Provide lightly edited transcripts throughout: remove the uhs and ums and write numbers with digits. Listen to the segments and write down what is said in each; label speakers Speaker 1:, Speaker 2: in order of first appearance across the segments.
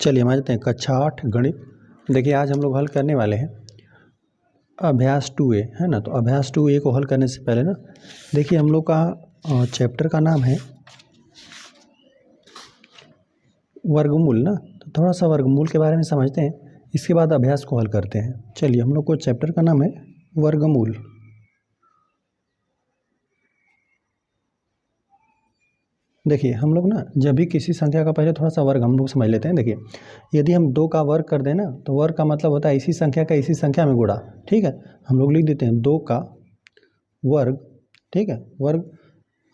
Speaker 1: चलिए हम आ जाते हैं कक्षा 8 गणित। देखिए आज हम लोग हल करने वाले हैं अभ्यास 2A है ना। तो अभ्यास 2A को हल करने से पहले ना देखिए हम लोग का चैप्टर का नाम है वर्गमूल ना। तो थोड़ा सा वर्गमूल के बारे में समझते हैं, इसके बाद अभ्यास को हल करते हैं। चलिए हम लोग को चैप्टर का नाम है वर्गमूल। देखिए हम लोग ना जब भी किसी संख्या का पहले थोड़ा सा वर्ग हम लोग समझ लेते हैं। देखिए यदि हम 2 का वर्ग कर दें ना तो वर्ग का मतलब होता है इसी संख्या का इसी संख्या में गुणा। ठीक है, हम लोग लिख देते हैं 2 का वर्ग। ठीक है, वर्ग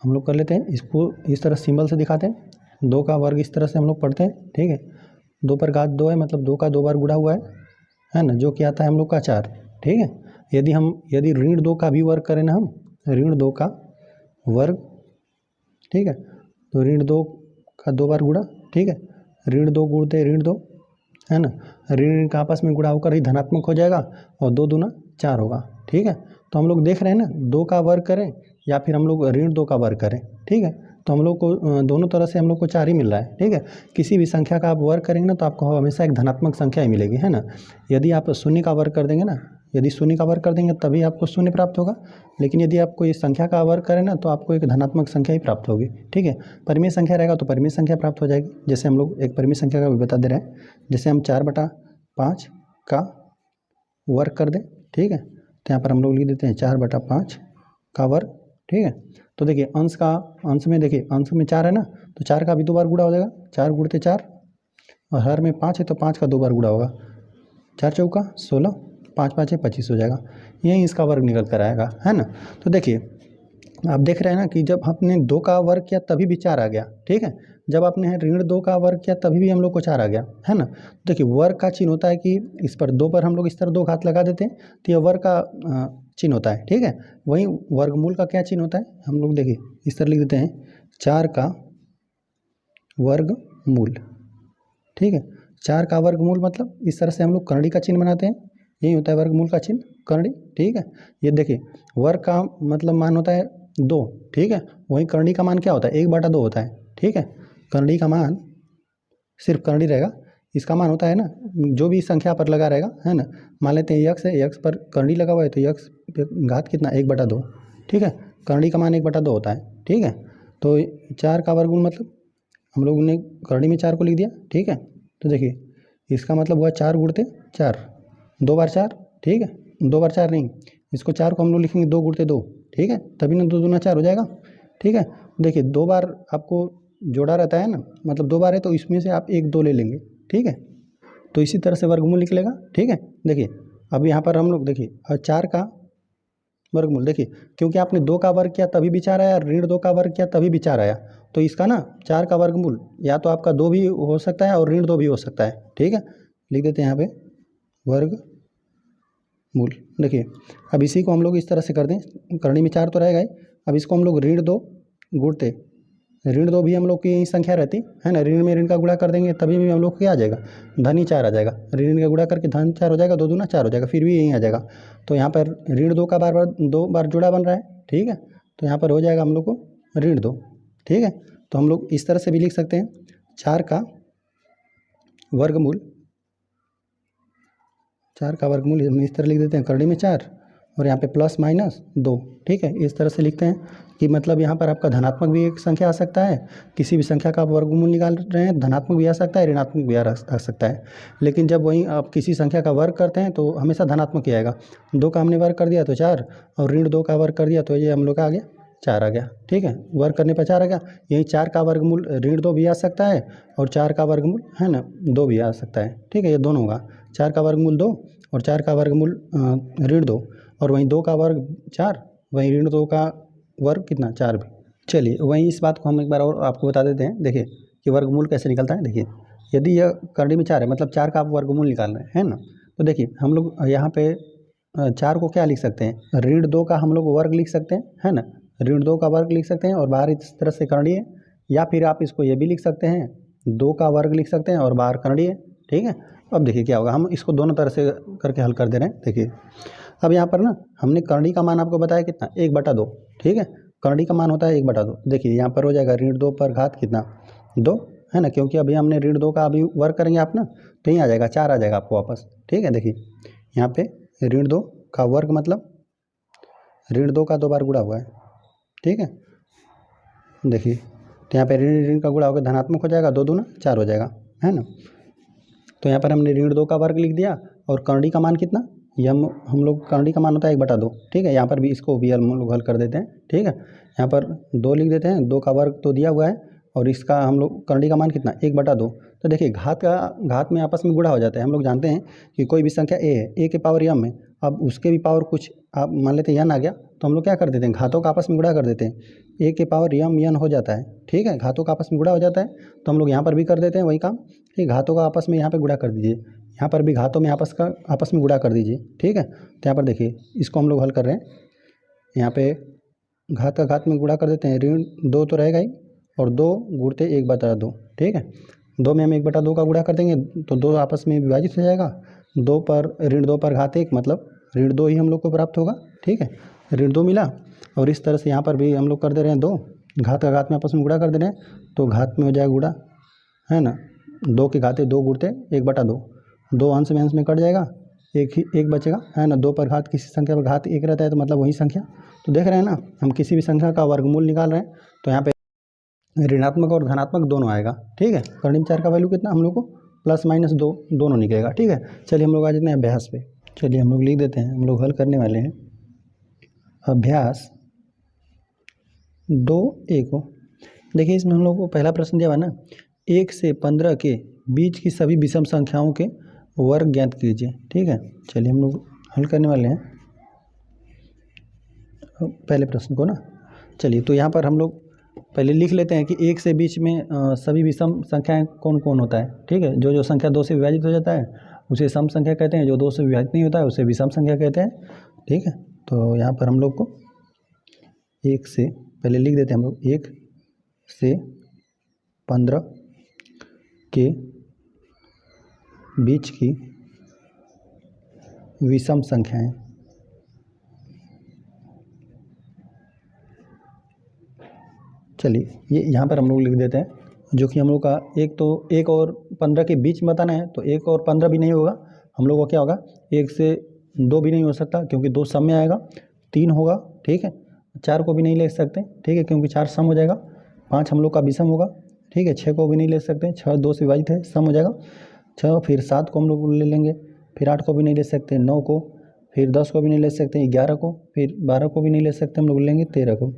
Speaker 1: हम लोग कर लेते हैं, इसको इस तरह सिंबल से दिखाते हैं। 2 का वर्ग इस तरह से हम लोग पढ़ते हैं। ठीक है, 2 पर घात 2 है, मतलब 2 का 2 बार गुणा हुआ है ना, जो कि आता है हम लोग का 4। ठीक है, यदि ऋण 2 का भी वर्ग करें ना, हम ऋण 2 का वर्ग, ठीक है, तो ऋण 2 का 2 बार गुणा। ठीक है, ऋण 2 गुणते ऋण 2 है ना, ऋण का आपस में गुणा होकर ही धनात्मक हो जाएगा और 2 दूना 4 होगा। ठीक है, तो हम लोग देख रहे हैं ना 2 का वर्ग करें या फिर हम लोग ऋण 2 का वर्ग करें। ठीक है, तो हम लोग को दोनों तरह से हम लोग को 4 ही मिल रहा है। ठीक है, किसी भी संख्या का आप वर्ग करेंगे ना तो आपको हमेशा एक धनात्मक संख्या ही मिलेगी, है ना। यदि आप शून्य का वर्ग कर देंगे ना, यदि शून्य का वर्ग कर देंगे तभी आपको शून्य प्राप्त होगा, लेकिन यदि आप कोई संख्या का वर्ग करें ना तो आपको एक धनात्मक संख्या ही प्राप्त होगी। ठीक है, परिमेय संख्या रहेगा तो परिमेय संख्या प्राप्त हो जाएगी। जैसे हम लोग एक परिमेय संख्या का भी बता दे रहे हैं, जैसे हम 4/5 का वर्ग कर दें। ठीक है, तो यहाँ पर हम लोग लिख देते हैं 4/5 का वर्ग। ठीक है, तो देखिए अंश में देखिए अंश में 4 है ना, तो 4 का भी 2 बार गुणा हो जाएगा, 4 गुणते 4, और हर में 5 है तो 5 का 2 बार गुणा होगा, 4 चौका 16, 5 5 25 हो जाएगा। यही इसका वर्ग निकल कर आएगा, है ना। तो देखिए आप देख रहे हैं ना कि जब आपने 2 का वर्ग किया तभी भी 4 आ गया। ठीक है, जब आपने ऋण 2 का वर्ग किया तभी भी हम लोग को 4 आ गया, है ना। देखिए वर्ग का चिन्ह होता है कि इस पर 2 पर हम लोग इस तरह 2 घात लगा देते हैं तो यह वर्ग का चिन्ह होता है। ठीक है, वहीं वर्गमूल का क्या चिन्ह होता है, हम लोग देखिए इस तरह लिख देते हैं 4 का वर्गमूल। ठीक है, 4 का वर्गमूल मतलब इस तरह से हम लोग करड़ी का चिन्ह बनाते हैं, यही होता है वर्गमूल का चिन्ह, करड़ी। ठीक है, ये देखिए वर्ग का मतलब मान होता है 2। ठीक है, वहीं करड़ी का मान क्या होता है 1/2 होता है। ठीक है, करड़ी का मान सिर्फ करड़ी रहेगा, इसका मान होता है ना जो भी संख्या पर लगा रहेगा, है ना। मान लेते हैं यक्स है, यक्स पर करड़ी लगा हुआ है तो यक्स घात कितना 1/2। ठीक है, करड़ी का मान 1/2 होता है। ठीक है, तो 4 का वर्गमूल मतलब हम लोगों ने करड़ी में 4 को लिख दिया। ठीक है, तो देखिए इसका मतलब हुआ 4 गुणते 4, 2 बार 4। ठीक है, 2 बार 4 नहीं, इसको 4 को हम लोग लिखेंगे 2 गुणते 2। ठीक है, तभी ना 2 दूना 4 हो जाएगा। ठीक है, देखिए 2 बार आपको जोड़ा रहता है ना, मतलब 2 बार है तो इसमें से आप 1 2 ले लेंगे। ठीक है, तो इसी तरह से वर्गमूल निकलेगा। ठीक है, देखिए अब यहाँ पर हम लोग देखिए 4 का वर्गमूल देखिए, क्योंकि आपने 2 का वर्ग किया तभी भी 4 आया, ऋण 2 का वर्ग किया तभी भी 4 आया, तो इसका ना 4 का वर्गमूल या तो आपका 2 भी हो सकता है और ऋण 2 भी हो सकता है। ठीक है, लिख देते हैं यहाँ पे वर्गमूल। देखिए अब इसी को हम लोग इस तरह से कर दें, करनी में 4 तो रहेगा ही, अब इसको हम लोग ऋण 2 गुणते ऋण 2 भी हम लोग की यही संख्या रहती है ना, ऋण में ऋण का गुणा कर देंगे तभी भी हम लोग क्या आ जाएगा धन ही 4 आ जाएगा, ऋण का गुणा करके धन 4 हो जाएगा, 2 दूना 4 हो जाएगा, फिर भी यही आ जाएगा। तो यहाँ पर ऋण 2 का बार 2 बार जुड़ा बन रहा है। ठीक है, तो यहाँ पर हो जाएगा हम लोग को ऋण 2। ठीक है, तो हम लोग इस तरह से भी लिख सकते हैं 4 का वर्गमूल, 4 का वर्गमूल हम इस तरह लिख देते हैं करड़ी में 4 और यहाँ पे प्लस माइनस 2। ठीक है, इस तरह से लिखते हैं कि मतलब यहाँ पर आपका धनात्मक भी एक संख्या आ सकता है, किसी भी संख्या का आप वर्गमूल निकाल रहे हैं धनात्मक भी आ सकता है, ऋणात्मक भी आ सकता है, लेकिन जब वहीं आप किसी संख्या का वर्ग करते हैं तो हमेशा धनात्मक ही आएगा। 2 का हमने वर्ग कर दिया तो 4, और ऋण 2 का वर्ग कर दिया तो ये हम लोग का आ गया 4 आ गया। ठीक है, वर्ग करने पर 4 आ गया, यही 4 का वर्गमूल ऋण 2 भी आ सकता है और 4 का वर्गमूल है ना 2 भी आ सकता है। ठीक है, ये दोनों होगा, 4 का वर्गमूल 2 और 4 का वर्गमूल ऋण 2, और वहीं 2 का वर्ग 4, वहीं ऋण 2 का वर्ग कितना 4 भी। चलिए वहीं इस बात को हम एक बार और आपको बता देते हैं, देखिए कि वर्गमूल कैसे निकलता है। देखिए यदि यह करड़ी में 4 है मतलब 4 का आप वर्गमूल निकाल रहे हैं ना, तो देखिए हम लोग यहाँ पे 4 को क्या लिख सकते हैं, ऋण 2 का हम लोग वर्ग लिख सकते हैं, है ना, ऋण 2 का वर्ग लिख सकते हैं और बाहर इस तरह से करड़ी है, या फिर आप इसको ये भी लिख सकते हैं 2 का वर्ग लिख सकते हैं और बाहर करड़ी है। ठीक है, अब देखिए क्या होगा, हम इसको दोनों तरह से करके हल कर दे रहे हैं। देखिए अब यहाँ पर ना हमने करड़ी का मान आपको बताया कितना 1/2। ठीक है, करड़ी का मान होता है 1/2। देखिए यहाँ पर हो जाएगा ऋण 2 पर घात कितना 2, है ना, क्योंकि अभी हमने ऋण 2 का अभी वर्क करेंगे आप ना, तो यहीं आ जाएगा 4 आ जाएगा आपको वापस। ठीक है, देखिए यहाँ पे ऋण 2 का वर्ग मतलब ऋण 2 का 2 बार गुणा हुआ है। ठीक है, देखिए तो यहाँ पे ऋण ऋण का गुणा होकर धनात्मक हो जाएगा, 2 दूना 4 हो जाएगा, है ना। तो यहाँ पर हमने ऋण 2 का वर्ग लिख दिया और करंडी का मान कितना, ये हम लोग करंडी का मान होता है 1/2। ठीक है, यहाँ पर भी इसको भी हम लोग हल कर देते हैं। ठीक है, यहाँ पर 2 लिख देते हैं, 2 का वर्ग तो दिया हुआ है और इसका हम लोग करंडी का मान कितना 1/2। तो देखिए घात में आपस में गुणा हो जाता है। हम लोग जानते हैं कि कोई भी संख्या ए है, ए के पावर यम है, अब उसके भी पावर कुछ आप मान लेते हैं यन आ गया, तो हम लोग क्या कर देते हैं, घातों का आपस में गुणा कर देते हैं। ए के पावर यम यन हो जाता है। ठीक है, घातों का आपस में गुणा हो जाता है, तो हम लोग यहाँ पर भी कर देते हैं वही काम। ठीक, घातों का आपस में यहाँ पे गुणा कर दीजिए, यहाँ पर भी घातों में आपस में गुणा कर दीजिए। ठीक है, तो यहाँ पर देखिए इसको हम लोग हल कर रहे हैं, यहाँ पे घात का घात में गुणा कर देते हैं, ऋण 2 तो रहेगा ही और 2 गुणते 1/2। ठीक है, 2 में हम 1/2 का गुणा कर देंगे तो 2 आपस में विभाजित हो जाएगा, 2 पर ऋण 2 पर घात 1 मतलब ऋण 2 ही हम लोग को प्राप्त होगा। ठीक है, ऋण 2 मिला और इस तरह से यहाँ पर भी हम लोग कर दे रहे हैं 2, घात का घात में आपस में गुणा कर दे रहे हैं, तो घात में हो जाएगा गुणा, है ना। 2 के घाते 2 गुणते 1/2, 2 अंश में कट जाएगा, एक बचेगा, है ना। 2 पर घात किसी संख्या पर घात 1 रहता है तो मतलब वही संख्या। तो देख रहे हैं ना, हम किसी भी संख्या का वर्गमूल निकाल रहे हैं तो यहाँ पे ऋणात्मक और धनात्मक दोनों आएगा। ठीक है, करंडी में 4 का वैल्यू कितना हम लोग को +-2 दोनों निकलेगा। ठीक है, चलिए हम लोग आ जाते हैं अभ्यास पे। चलिए हम लोग लिख देते हैं, हम लोग हल करने वाले हैं अभ्यास 2A को। देखिए इसमें हम लोग को पहला प्रश्न दिया हुआ है ना, 1 से 15 के बीच की सभी विषम संख्याओं के वर्ग ज्ञात कीजिए। ठीक है, चलिए हम लोग हल करने वाले हैं पहले प्रश्न को ना। चलिए तो यहाँ पर हम लोग पहले लिख लेते हैं कि 1 से बीच में सभी विषम संख्याएं कौन कौन होता है। ठीक है, जो संख्या 2 से विभाजित हो जाता है उसे सम संख्या कहते हैं, जो 2 से विभाजित नहीं होता है उसे विषम संख्या कहते हैं। ठीक है, तो यहाँ पर हम लोग को 1 से पहले लिख देते हैं हम लोग, 1 से 15 के बीच की विषम संख्याएं चलिए ये यहाँ पर हम लोग लिख देते हैं, जो कि हम लोग का एक तो 1 और 15 के बीच में बताना है, तो 1 और 15 भी नहीं होगा, हम लोग को क्या होगा 1 से 2 भी नहीं हो सकता क्योंकि 2 सम में आएगा, 3 होगा। ठीक है, 4 को भी नहीं ले सकते। ठीक है, क्योंकि 4 सम हो जाएगा, 5 हम लोग का विषम होगा। ठीक है, 6 को भी नहीं ले सकते, 6 2 से विभाजित है, सम हो जाएगा 6, फिर 7 को हम लोग ले लेंगे, फिर 8 को भी नहीं ले सकते, 9 को, फिर 10 को भी नहीं ले सकते, 11 को, फिर 12 को भी नहीं ले सकते, हम लोग लेंगे 13 को,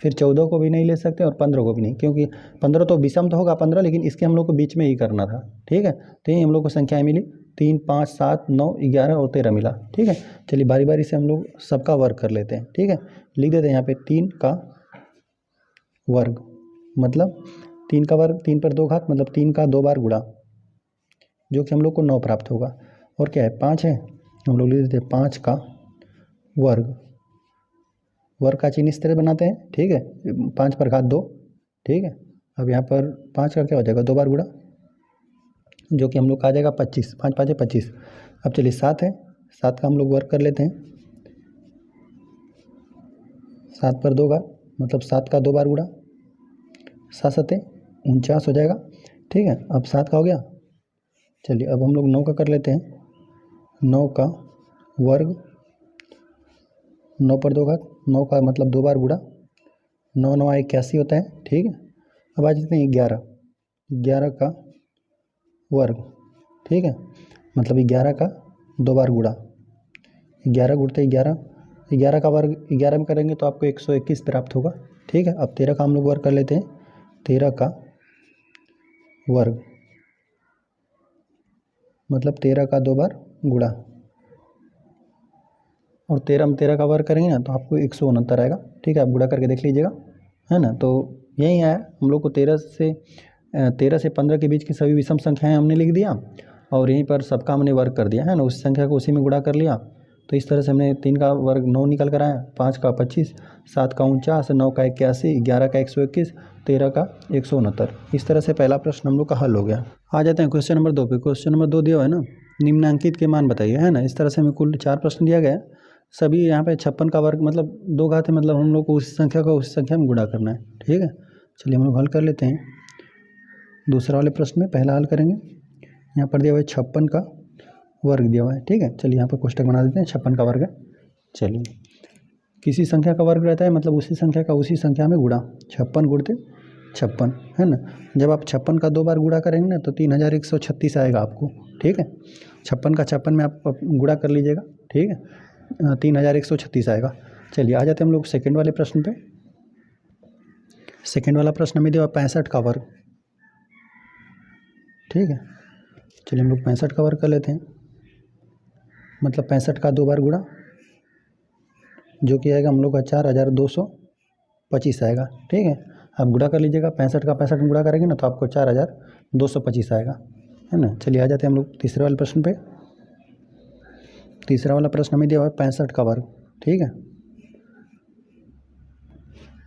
Speaker 1: फिर 14 को भी नहीं ले सकते और 15 को भी नहीं, क्योंकि 15 तो विषम तो होगा 15, लेकिन इसके हम लोग को बीच में ही करना था। ठीक है, तो यही हम लोग को संख्याएं मिली 3, 5, 7, 9, 11 और 13 मिला। ठीक है, चलिए बारी बारी से हम लोग सबका वर्ग कर लेते हैं। ठीक है, लिख देते हैं यहाँ पे 3 का वर्ग मतलब 3 का वर्ग, 3 पर 2 घात मतलब 3 का 2 बार गुणा, जो कि हम लोग को 9 प्राप्त होगा। और क्या है 5 है, हम लोग लिख देते हैं 5 का वर्ग, वर्ग का चिन्ह इस तरह बनाते हैं। ठीक है, 5 पर घात 2। ठीक है, अब यहाँ पर 5 का क्या हो जाएगा 2 बार गुणा, जो कि हम लोग का आ जाएगा 25, 5 5 25। अब चलिए 7 है, 7 का हम लोग वर्ग कर लेते हैं, 7 पर 2 घात मतलब 7 का 2 बार गुणा, 7 7 49 हो जाएगा। ठीक है, अब 7 का हो गया। चलिए अब हम लोग 9 का कर लेते हैं, 9 का वर्ग, 9 पर 2 घात, 9 का मतलब 2 बार गुणा, 9 9 81 होता है। ठीक है, अब आ जाते हैं 11, 11 का वर्ग। ठीक है, मतलब 11 का 2 बार गुणा, 11 गुणते 11, 11 का वर्ग 11 में करेंगे तो आपको 121 प्राप्त होगा। ठीक है, अब 13 का हम लोग वर्ग कर लेते हैं, 13 का वर्ग मतलब 13 का 2 बार गुणा, और 13 में 13 का वर्ग करेंगे ना तो आपको 169 आएगा। ठीक है, आप गुणा करके देख लीजिएगा, है ना। तो यही है हम लोग को 13 से 15 के बीच की सभी विषम संख्याएं हमने लिख दिया और यहीं पर सबका हमने वर्ग कर दिया, है ना। उस संख्या को उसी में गुणा कर लिया, तो इस तरह से हमने 3 का वर्ग 9 निकल कर आया, 5 का 25, 7 का 49, 9 का 81, 11 का 121, 13 का 169। इस तरह से पहला प्रश्न हम लोग का हल हो गया। आ जाते हैं क्वेश्चन नंबर 2 पे। क्वेश्चन नंबर 2 दिया हुआ है ना, निम्नांकित के मान बताइए, है ना। इस तरह से हमें कुल 4 प्रश्न दिया गया है, सभी यहाँ पे 56 का वर्ग मतलब 2 घात है, मतलब हम लोग को उस संख्या को उस संख्या में गुणा करना है। ठीक है, चलिए हम लोग हल कर लेते हैं। दूसरा वाले प्रश्न में पहला हल करेंगे। यहाँ पर दिया हुआ है 56 का वर्ग दिया हुआ है, ठीक है। चलिए यहाँ पर कोष्टक बना देते हैं, 56 का वर्ग है। चलिए किसी संख्या का वर्ग रहता है मतलब उसी संख्या का उसी संख्या में गुणा, 56 गुणते 56, है ना। जब आप 56 का 2 बार गुणा करेंगे ना तो 3136 आएगा आपको, ठीक है। 56 का 56 में आप गुणा कर लीजिएगा, ठीक है, 3136 आएगा। चलिए आ जाते हैं हम लोग सेकंड वाले प्रश्न पे। सेकंड वाला प्रश्न में दिया 65 का वर्ग, ठीक है। चलिए हम लोग 65 का वर्ग कर लेते हैं, मतलब 65 का 2 बार गुणा, जो कि आएगा हम लोग का 4225 आएगा, ठीक है। आप गुणा कर लीजिएगा, 65 का 65 में गुणा करेंगे ना तो आपको 4225 आएगा, है ना। चलिए आ जाते हैं हम लोग तीसरे वाले प्रश्न पे। तीसरा वाला प्रश्न हमें दिया हुआ है 65 का वर्ग, ठीक है।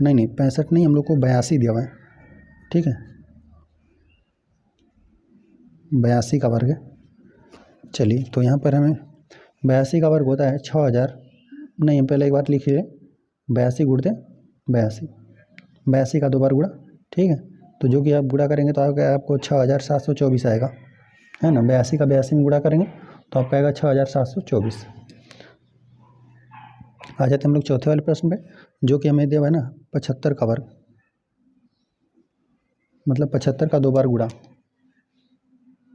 Speaker 1: नहीं 65 नहीं, हम लोग को 82 दिया हुआ है, ठीक है, 82 का वर्ग है। चलिए तो यहाँ पर हमें 82 का वर्ग होता है 6000, नहीं हम पहले एक बार लिखिए, 82 गुणते 82 का 2 बार गुणा, ठीक है। तो जो कि आप गुणा करेंगे तो आपको 6724 आएगा, है ना। 82 का 82 में गुणा करेंगे तो आपका आएगा 6724। आ जाते हैं हम लोग चौथे वाले प्रश्न पे, जो कि हमें दिया हुआ है ना 75 का वर्ग, मतलब 75 का 2 बार गुणा,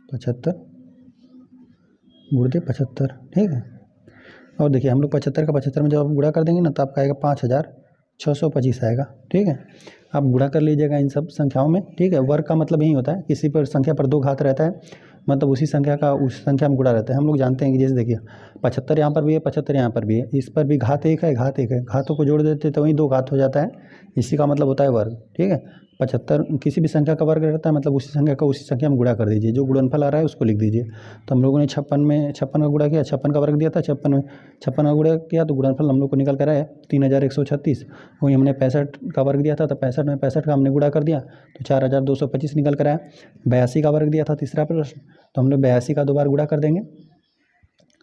Speaker 1: 75 गुणते 75, ठीक है। और देखिए हम लोग 75 का 75 में जब आप गुणा कर देंगे ना तो आपका आएगा 5625 आएगा, ठीक है। आप गुणा कर लीजिएगा इन सब संख्याओं में, ठीक है। वर्ग का मतलब यही होता है, किसी पर संख्या पर 2 घात रहता है मतलब उसी संख्या का उस संख्या में गुणा रहता है। हम लोग जानते हैं कि जैसे देखिए 75 यहाँ पर भी है, 75 यहाँ पर भी है, इस पर भी घात एक है, घात एक है, घातों को जोड़ देते तो वही 2 घात हो जाता है, इसी का मतलब होता है वर्ग, ठीक है। 75 किसी भी संख्या का वर्ग रहता है मतलब उसी संख्या का उसी संख्या में गुणा कर दीजिए, जो गुणनफल आ रहा है उसको लिख दीजिए। तो हम लोगों ने 56 में 56 का गुणा किया, 56 का वर्ग दिया था, 56 का गुणा किया तो गुणनफल हम लोग को निकल कर आया 3136। वही हमने 65 का वर्ग दिया था तो 65 में 65 का हमने गुणा कर दिया तो 4225 निकल कर आया। 82 का वर्ग दिया था तीसरा प्रश्न, तो हम लोग 82 का 2 बार गुणा कर देंगे,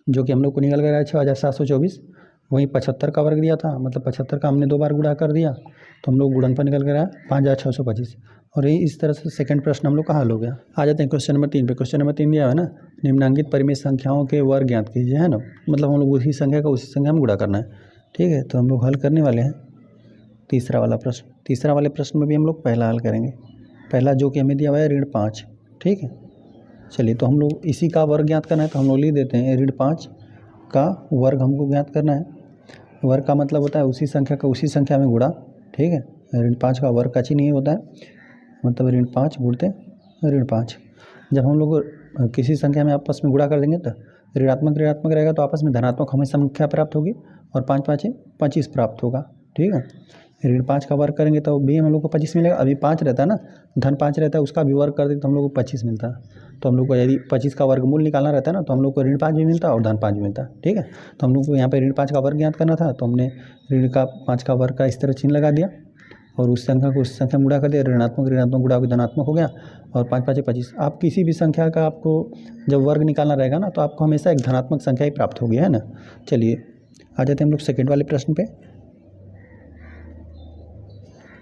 Speaker 1: जो कि हम लोग को निकल कर आया 6724। वहीं 75 का वर्ग दिया था, मतलब 75 का हमने 2 बार गुणा कर दिया तो हम लोग गुणनफल निकल कर आया 5625। और ये इस तरह से सेकंड प्रश्न हम लोग का हल हो गया। आ जाते हैं क्वेश्चन नंबर 3 पे। क्वेश्चन नंबर 3 दिया है ना, निम्नांकित परिमेय संख्याओं के वर्ग ज्ञात कीजिए, है ना। मतलब हम लोग उसी संख्या का उसी संख्या में गुणा करना है, ठीक है। तो हम लोग हल करने वाले हैं तीसरा वाला प्रश्न। तीसरा वाले प्रश्न में भी हम लोग पहला हल करेंगे, पहला जो कि हमें दिया हुआ है ऋण 5, ठीक है। चलिए तो हम लोग इसी का वर्ग ज्ञात करना है तो हम लोग लिख देते हैं ऋण 5 का वर्ग हमको ज्ञात करना है। वर्ग का मतलब होता है उसी संख्या का उसी संख्या में गुणा, ठीक है। ऋण 5 का वर्ग का चिन्ह नहीं होता है, मतलब ऋण 5 गुणते ऋण 5। जब हम लोग किसी संख्या में आपस में गुणा कर देंगे तो ऋणात्मक ऋणात्मक रहेगा तो आपस में धनात्मक हमें संख्या प्राप्त होगी और 5 5 25 प्राप्त होगा, ठीक है। ऋण 5 का वर्ग करेंगे तो भी हम लोग को 25 मिलेगा। अभी 5 रहता है ना, धन 5 रहता है, उसका भी वर्ग कर देंगे तो हम लोग को 25 मिलता है। तो हम लोग को यदि 25 का वर्गमूल निकालना रहता है ना तो हम लोग को ऋण 5 भी मिलता है और धन 5 भी मिलता है, ठीक है। तो हम लोग को यहाँ पे ऋण 5 का वर्ग ज्ञात करना था तो हमने ऋण का 5 का वर्ग का इस तरह चिन्ह लगा दिया और उस संख्या को उस संख्या में गुणा कर दिया, ऋणात्मक ऋणात्मक गुणा धनात्मक हो गया और 5 5 25। आप किसी भी संख्या का आपको जब वर्ग निकालना रहेगा ना तो आपको हमेशा एक धनात्मक संख्या ही प्राप्त होगी, है ना। चलिए आ जाते हैं हम लोग सेकेंड वाले प्रश्न पे।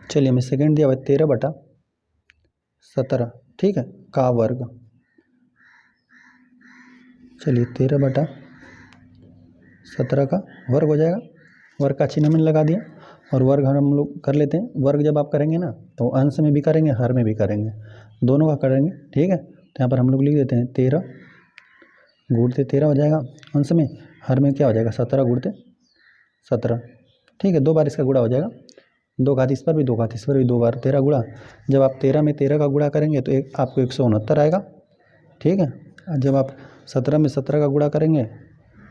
Speaker 1: चलिए हमें सेकेंड दिया हुआ 13/17, ठीक है, का वर्ग। चलिए 13/17 का वर्ग हो जाएगा, वर्ग का चिन्ह हमने लगा दिया और वर्ग हम लोग कर लेते हैं। वर्ग जब आप करेंगे ना तो अंश में भी करेंगे हर में भी करेंगे, दोनों का करेंगे, ठीक है। तो यहाँ पर हम लोग लिख देते हैं 13 गुणते 13 हो जाएगा, अंश में हर में क्या हो जाएगा 17 गुणते 17, ठीक है। 2 बार इसका गुणा हो जाएगा, 2 घात इस पर भी 2 घात इस पर भी 2 बार 13 गुणा। जब आप 13 में 13 का गुणा करेंगे तो आपको 169 आएगा, ठीक है। जब आप 17 में 17 का गुणा करेंगे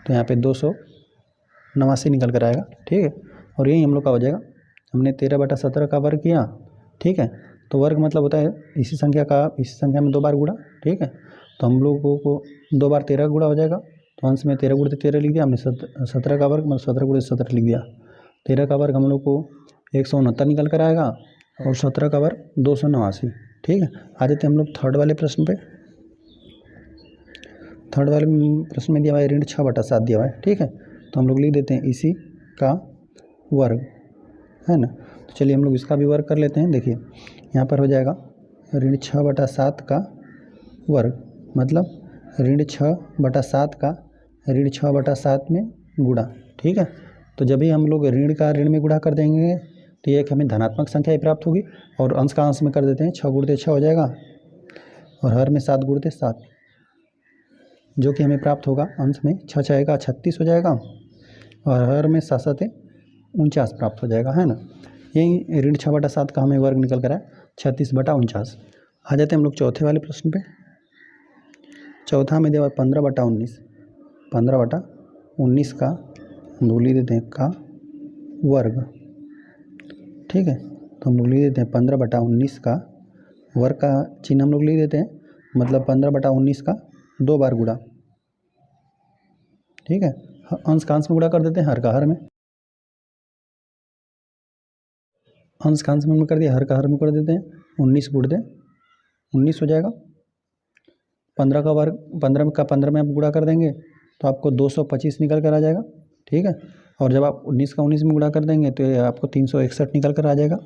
Speaker 1: तो यहाँ पे 289 निकल कर आएगा, ठीक है। और यही हम लोग का हो जाएगा, हमने 13/17 का वर्ग किया, ठीक है। तो वर्ग मतलब होता है इसी संख्या का इसी संख्या में 2 बार गुणा, ठीक है। तो हम लोगों को 2 बार 13 गुणा हो जाएगा तो अंश में 13 गुणते 13 लिख दिया हमने, 17 का वर्ग मतलब 17 गुणते 17 लिख दिया। 13 का वर्ग हम लोग को 169 निकल कर आएगा और 17 का वर्ग 289, ठीक है। आ जाते हैं हम लोग थर्ड वाले प्रश्न पे। थर्ड वाले प्रश्न में दिया हुआ है ऋण 6/7 दिया हुआ है, ठीक है। तो हम लोग लिख देते हैं इसी का वर्ग, है ना। तो चलिए हम लोग इसका भी वर्ग कर लेते हैं। देखिए यहाँ पर हो जाएगा ऋण 6/7 का वर्ग, मतलब ऋण 6/7 का ऋण 6/7 में गुणा। ठीक है, तो जब भी हम लोग ऋण का ऋण में गुणा कर देंगे तो ये एक हमें धनात्मक संख्या ही प्राप्त होगी। और अंश का अंश में कर देते हैं, 6 गुणते 6 हो जाएगा और हर में 7 गुणते 7, जो कि हमें प्राप्त होगा अंश में 6 6 36 हो जाएगा और हर में 7 7 49 प्राप्त हो जाएगा, है ना। यही ऋण 6/7 का हमें वर्ग निकल कर आया 36/49। आ जाते हैं हम लोग चौथे वाले प्रश्न पे। चौथा में दिया 15/19, 15/19 का हम लोग लिख देते हैं का वर्ग। ठीक है, तो हम लोग लिख देते हैं 15/19 का वर्ग का चिन्ह हम लोग लिख देते हैं, मतलब 15/19 का 2 बार गुणा। ठीक है, अंश का अंश में गुणा कर देते हैं, हर का हर में, अंश का अंश में कर दिया, हर का हर में कर देते हैं, 19 गुणते 19 हो जाएगा। 15 का वर्ग 15 का 15 में आप गुणा कर देंगे तो आपको 225 निकल कर आ जाएगा। ठीक है, और जब आप 19 का 19 में गुणा कर देंगे तो ये आपको 361 निकल कर आ जाएगा।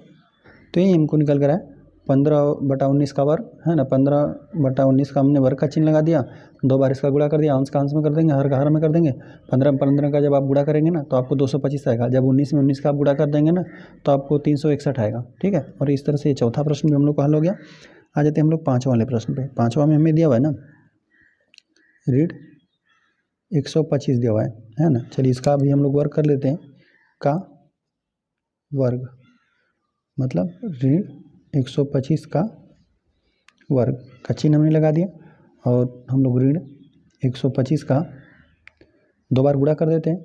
Speaker 1: तो यही हमको निकल कर आया 15/19 का वर्ग, है ना। 15/19 का हमने वर्ग का चिन्ह लगा दिया, 2 बार इसका गुणा कर दिया, अंश का अंश में कर देंगे, हर का हर में कर देंगे। 15 का जब आप गुणा करेंगे ना तो आपको 225 आएगा, जब 19 में 19 का आप गुणा कर देंगे ना तो आपको 361 आएगा। ठीक है, और इस तरह से चौथा प्रश्न भी हम लोग का हल हो गया। आ जाते हैं हम लोग पाँचवा वाले प्रश्न पे। पाँचवा में हमें दिया हुआ है ना ऋण 125 दिया हुआ है ना। चलिए इसका भी हम लोग वर्ग कर लेते हैं, का वर्ग, मतलब ऋण 125 का वर्ग का चिन्ह हमने लगा दिया और हम लोग ऋण 125 का 2 बार गुणा कर देते हैं,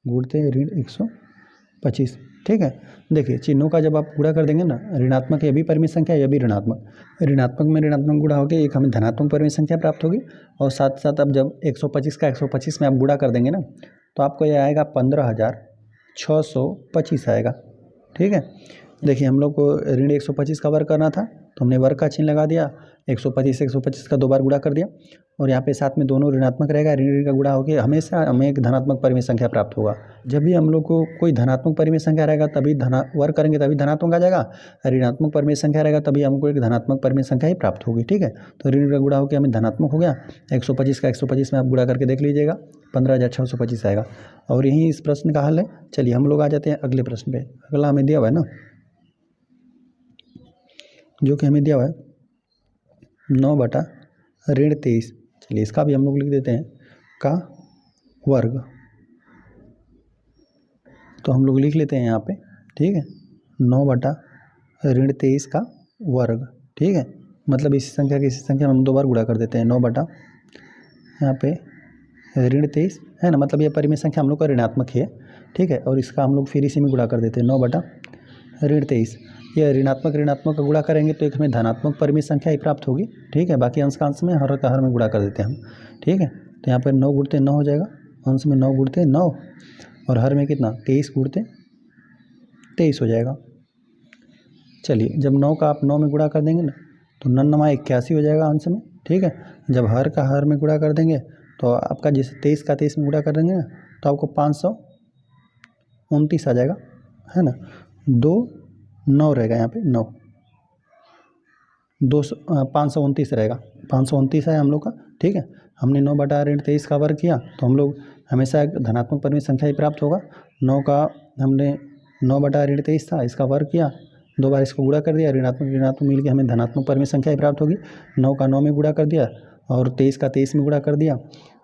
Speaker 1: गुणते हैं ऋण 125। ठीक है, देखिए चिन्हों का जब आप गुणा कर देंगे ना, ऋणात्मक यह भी परिमेय संख्या, यह भी ऋणात्मक, ऋणात्मक में ऋणात्मक गुणा होकर एक हमें धनात्मक परिमेय संख्या प्राप्त होगी। और साथ साथ अब जब 125 का 125 में आप गुणा कर देंगे ना तो आपको यह आएगा 15,625 आएगा। ठीक है, देखिए हम लोग को ऋण 125 का वर्ग करना था तो हमने वर्ग का चिन्ह लगा दिया, 125 का 2 बार गुणा कर दिया और यहाँ पे साथ में दोनों ऋणात्मक रहेगा, ऋण का गुणा होकर हमेशा हमें एक धनात्मक परिमेय संख्या प्राप्त होगा। जब भी हम लोग को कोई धनात्मक परिमेय संख्या रहेगा तभी वर्ग करेंगे तभी धनात्मक आ जाएगा, ऋणात्मक परिमेय संख्या रहेगा तभी हमको एक धनात्मक परिमेय संख्या ही प्राप्त होगी। ठीक है, तो ऋण का गुणा होकर हमें धनात्मक हो गया। 125 का 125 में आप गुणा करके देख लीजिएगा, 15,625 आएगा। और यही इस प्रश्न का हल है। चलिए हम लोग आ जाते हैं अगले प्रश्न पे। अगला हमें दिया हुआ है ना, जो कि हमें दिया हुआ है 9/23। चलिए इसका भी हम लोग लिख देते हैं का वर्ग, तो हम लोग लिख लेते हैं यहाँ पे। ठीक है, 9/23 का वर्ग। ठीक है, मतलब इसी संख्या की इसी संख्या में हम 2 बार गुणा कर देते हैं, 9 यहाँ पे ऋण 23 है ना, मतलब ये परिमेय संख्या हम लोग का ऋणात्मक है। ठीक है, और इसका हम लोग फिर इसी में गुणा कर देते हैं, 9/23। ये ऋणात्मक का गुणा करेंगे तो एक हमें धनात्मक परिमेय संख्या ही प्राप्त होगी। ठीक है, बाकी अंश का अंश में हर का हर में गुणा कर देते हैं हम। ठीक है, तो यहाँ पर 9 गुणते 9 हो जाएगा, अंश में 9 गुणते 9 और हर में कितना 23 गुणते 23 हो जाएगा। चलिए जब 9 का आप 9 में गुणा कर देंगे ना तो 9 9 81 हो जाएगा अंश में। ठीक है, जब हर का हर में गुणा कर देंगे तो आपका जैसे 23 का 23 में गुणा कर देंगे ना तो आपको 529 आ जाएगा, है ना। 2 9 रहेगा यहाँ पे, 9 529 रहेगा, 529 है हम लोग का। ठीक है, हमने 9/23 का वर्ग किया तो हम लोग हमेशा एक धनात्मक परिमेय संख्या ही प्राप्त होगा। 9 का हमने 9/23 था, इसका वर्ग किया, 2 बार इसको गुणा कर दिया, ऋणात्मक मिल के हमें धनात्मक परिमेय संख्या ही प्राप्त होगी। 9 का 9 में गुणा कर दिया और 23 का 23 में गुणा कर दिया,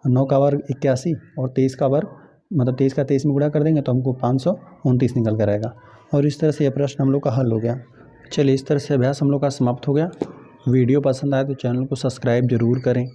Speaker 1: 9 का वर्ग 81 और 23 का वर्ग मतलब 23 का 23 में गुणा कर देंगे तो हमको 529 निकल कर आएगा। और इस तरह से यह प्रश्न हम लोग का हल हो गया। चलिए इस तरह से अभ्यास हम लोग का समाप्त हो गया। वीडियो पसंद आए तो चैनल को सब्सक्राइब जरूर करें।